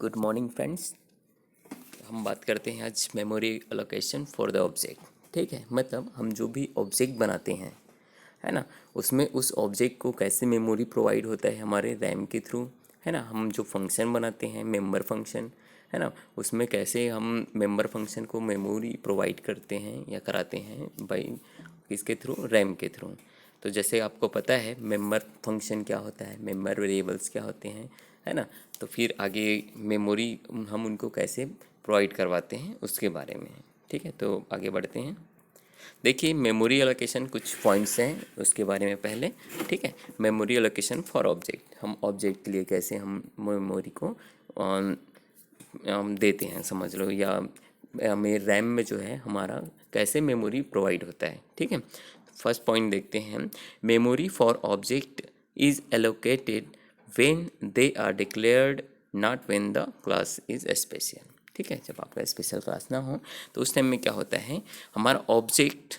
Good morning friends. हम बात करते हैं आज memory allocation for the object. ठीक है, मतलब हम जो भी ऑब्जेक्ट बनाते हैं, है ना, उसमें उस ऑब्जेक्ट को कैसे मेमोरी प्रोवाइड होता है हमारे रैम के थ्रू, है ना। हम जो फंक्शन बनाते हैं मेंबर फंक्शन, है ना, उसमें कैसे हम मेंबर फंक्शन को मेमोरी प्रोवाइड करते हैं या कराते हैं बाई किसके थ्रू, रैम के थ्रू। तो जैसे आपको पता है मेंबर फंक्शन क्या होता है, मेंबर वेरिएबल्स क्या होते हैं, है ना। तो फिर आगे मेमोरी हम उनको कैसे प्रोवाइड करवाते हैं उसके बारे में। ठीक है, तो आगे बढ़ते हैं। देखिए मेमोरी एलोकेशन कुछ पॉइंट्स हैं उसके बारे में पहले। ठीक है, मेमोरी एलोकेशन फॉर ऑब्जेक्ट, हम ऑब्जेक्ट के लिए कैसे हम मेमोरी को देते हैं, समझ लो, या हमें रैम में जो है हमारा कैसे मेमोरी प्रोवाइड होता है। ठीक है, फर्स्ट पॉइंट देखते हैं। Memory for object is allocated when they are declared, not when the class is special. ठीक है, जब आपका स्पेशल क्लास ना हो तो उस टाइम में क्या होता है, हमारा ऑब्जेक्ट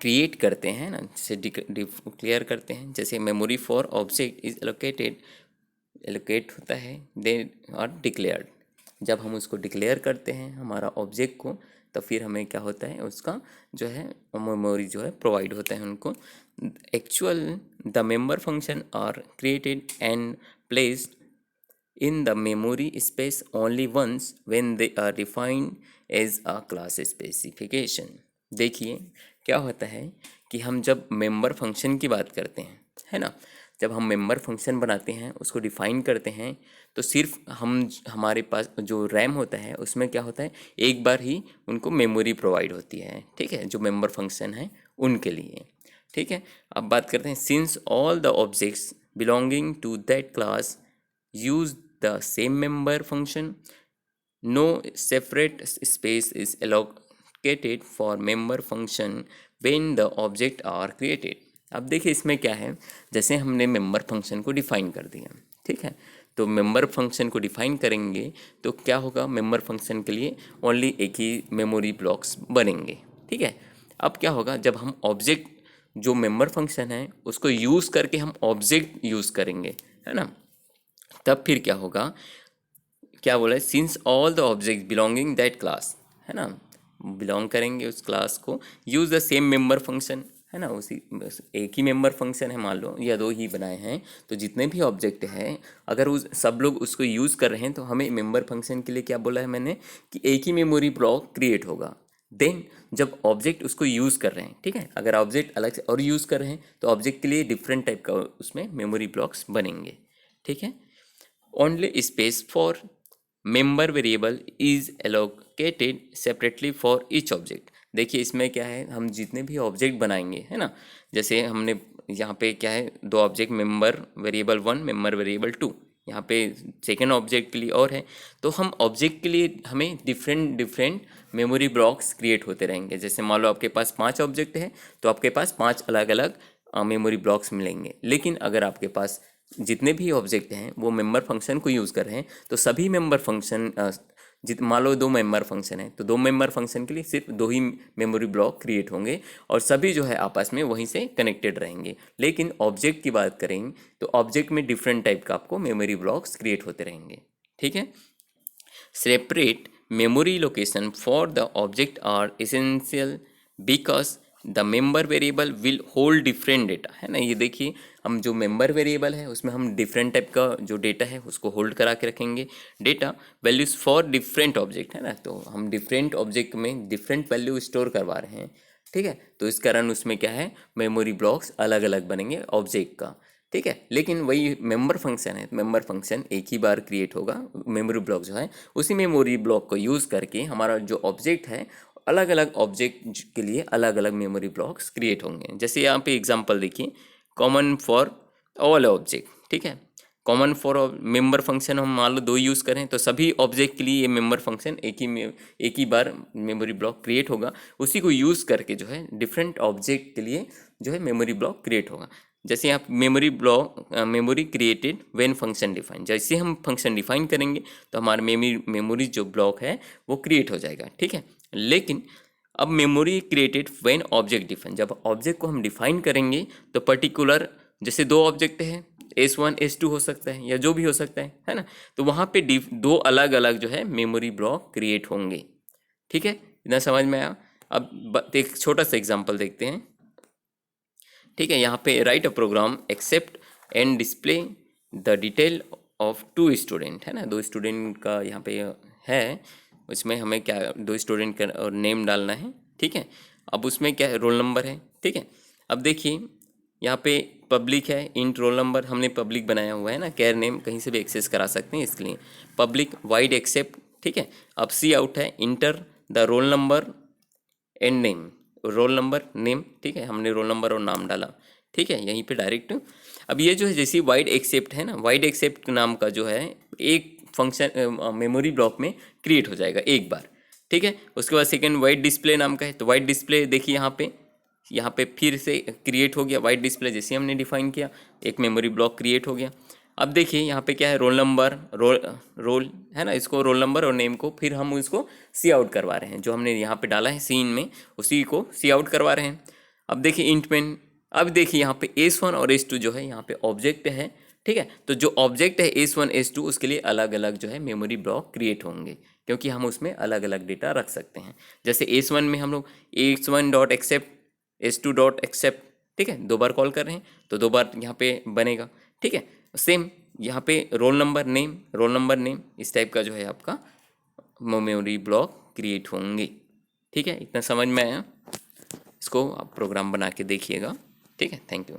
क्रिएट करते हैं ना, जैसे डिक्लेयर करते हैं। जैसे memory for object is allocated, allocate होता है दे आर डिक्लेयर्ड। जब हम उसको डिक्लेयर करते हैं हमारा ऑब्जेक्ट को, तो फिर हमें क्या होता है, उसका जो है मेमोरी जो है प्रोवाइड होता है उनको। Actual the member function are created and placed in the memory space only once when they are defined as a class specification। देखिए क्या होता है कि हम जब मेंबर फंक्शन की बात करते हैं, है ना, जब हम मेंबर फंक्शन बनाते हैं उसको डिफाइन करते हैं, तो सिर्फ हमारे पास जो रैम होता है उसमें क्या होता है, एक बार ही उनको मेमोरी प्रोवाइड होती है। ठीक है, जो मेंबर फंक्शन है उनके लिए। ठीक है, अब बात करते हैं। Since all the objects belonging to that class use the same member function, no separate space is allocated for member function when the object are created। अब देखिए इसमें क्या है, जैसे हमने मेंबर फंक्शन को डिफाइन कर दिया, ठीक है, तो मेंबर फंक्शन को डिफाइन करेंगे तो क्या होगा, मेंबर फंक्शन के लिए ओनली एक ही मेमोरी ब्लॉक्स बनेंगे। ठीक है, अब क्या होगा, जब हम ऑब्जेक्ट जो मेंबर फंक्शन है उसको यूज़ करके हम ऑब्जेक्ट यूज़ करेंगे, है ना, तब फिर क्या होगा, क्या बोला है, since all the object belonging that class, है ना, बिलोंग करेंगे उस क्लास को, use the same member function, है ना, उसी एक ही मेंबर फंक्शन है मान लो, या दो ही बनाए हैं, तो जितने भी ऑब्जेक्ट हैं अगर उस सब लोग उसको यूज़ कर रहे हैं तो हमें मेंबर फंक्शन के लिए क्या बोला है मैंने, कि एक ही मेमोरी ब्लॉक क्रिएट होगा। देन जब ऑब्जेक्ट उसको यूज़ कर रहे हैं, ठीक है, अगर ऑब्जेक्ट अलग से और यूज़ कर रहे हैं तो ऑब्जेक्ट के लिए डिफरेंट टाइप का उसमें मेमोरी ब्लॉक्स बनेंगे। ठीक है, only space for member variable is allocated separately for each object। देखिए इसमें क्या है, हम जितने भी ऑब्जेक्ट बनाएंगे, है ना, जैसे हमने यहाँ पे क्या है, दो object member variable 1, member variable 2, यहाँ पे सेकेंड ऑब्जेक्ट के लिए और है, तो हम ऑब्जेक्ट के लिए हमें different different memory blocks create होते रहेंगे। जैसे मान लो आपके पास 5 ऑब्जेक्ट है तो आपके पास 5 अलग अलग मेमोरी ब्लॉक्स मिलेंगे। लेकिन अगर आपके पास जितने भी ऑब्जेक्ट हैं वो मेंबर फंक्शन को यूज़ कर रहे हैं तो सभी मेंबर फंक्शन, मान लो 2 मेंबर फंक्शन है तो 2 मेंबर फंक्शन के लिए सिर्फ 2 ही मेमोरी ब्लॉक क्रिएट होंगे और सभी जो है आपस में वहीं से कनेक्टेड रहेंगे। लेकिन ऑब्जेक्ट की बात करें तो ऑब्जेक्ट में डिफरेंट टाइप का आपको मेमोरी ब्लॉक्स क्रिएट होते रहेंगे। ठीक है, separate memory location for the object are essential because the member variable will hold different data, है ना। ये देखिए हम जो मेंबर वेरिएबल है उसमें हम डिफरेंट टाइप का जो डेटा है उसको होल्ड करा के रखेंगे, data values for different object, है ना, तो हम डिफरेंट ऑब्जेक्ट में डिफरेंट वैल्यू स्टोर करवा रहे हैं। ठीक है, तो इस कारण उसमें क्या है, मेमोरी ब्लॉक्स अलग अलग बनेंगे ऑब्जेक्ट का। ठीक है, लेकिन वही मेंबर फंक्शन है, मेंबर फंक्शन एक ही बार क्रिएट होगा, मेमोरी ब्लॉक जो है उसी मेमोरी ब्लॉक को यूज़ करके हमारा जो ऑब्जेक्ट है अलग अलग ऑब्जेक्ट के लिए अलग अलग मेमोरी ब्लॉक्स क्रिएट होंगे। जैसे यहाँ पे एग्जांपल देखिए, कॉमन फॉर ऑल ऑब्जेक्ट, ठीक है, कॉमन फॉर मेंबर फंक्शन हम मान लो 2 यूज़ करें तो सभी ऑब्जेक्ट के लिए ये मेंबर फंक्शन एक ही बार मेमोरी ब्लॉक क्रिएट होगा, उसी को यूज़ करके जो है डिफरेंट ऑब्जेक्ट के लिए जो है मेमोरी ब्लॉक क्रिएट होगा। जैसे यहाँ memory block, memory created when function define, जैसे हम फंक्शन डिफाइन करेंगे तो हमारा मेमोरी जो ब्लॉक है वो क्रिएट हो जाएगा। ठीक है, लेकिन अब memory created when object define, जब ऑब्जेक्ट को हम डिफाइन करेंगे तो पर्टिकुलर जैसे दो ऑब्जेक्ट है, S1 S2 हो सकता है या जो भी हो सकता है ना, तो वहाँ पे दो अलग अलग जो है मेमोरी ब्लॉक क्रिएट होंगे। ठीक है, इतना समझ में आया। अब एक छोटा सा एग्जांपल देखते हैं। ठीक है, यहाँ पे write a program accept and display the detail of two student, है ना, दो स्टूडेंट का यहाँ पे है, उसमें हमें क्या दो स्टूडेंट का नेम डालना है। ठीक है, अब उसमें क्या है, रोल नंबर है। ठीक है, अब देखिए यहाँ पे पब्लिक है, इंट रोल नंबर हमने पब्लिक बनाया हुआ है ना, केयर नेम कहीं से भी एक्सेस करा सकते हैं, इसके लिए पब्लिक वाइड एक्सेप्ट। ठीक है, अब सी आउट है, enter the roll number and name, roll number name. ठीक है, हमने रोल नंबर और नाम डाला। ठीक है, यहीं पे डायरेक्ट। अब ये जो है जैसे वाइड एक्सेप्ट है ना, वाइड एक्सेप्ट नाम का जो है एक फंक्शन मेमोरी ब्लॉक में क्रिएट हो जाएगा एक बार। ठीक है, उसके बाद सेकेंड वाइड डिस्प्ले नाम का है, तो वाइड डिस्प्ले देखिए यहाँ पे फिर से क्रिएट हो गया वाइड डिस्प्ले, जैसे हमने डिफाइन किया एक मेमोरी ब्लॉक क्रिएट हो गया। अब देखिए यहाँ पे क्या है, रोल नंबर रोल है ना, इसको रोल नंबर और नेम को फिर हम इसको सी आउट करवा रहे हैं, जो हमने यहाँ पे डाला है सीन में उसी को सी आउट करवा रहे हैं। अब देखिए इंट में, अब देखिए यहाँ पे S1 और S2 जो है यहाँ पे ऑब्जेक्ट है। ठीक है, तो जो ऑब्जेक्ट है S1 S2 उसके लिए अलग अलग जो है मेमोरी ब्लॉक क्रिएट होंगे, क्योंकि हम उसमें अलग अलग डेटा रख सकते हैं। जैसे S1 में हम लोग S1 dot accept S2 dot accept, ठीक है, दो बार कॉल कर रहे हैं तो दो बार यहाँ पे बनेगा। ठीक है, सेम यहाँ पे रोल नंबर नेम इस टाइप का जो है आपका मेमोरी ब्लॉक क्रिएट होंगे। ठीक है, इतना समझ में आया, इसको आप प्रोग्राम बना के देखिएगा। ठीक है, थैंक यू।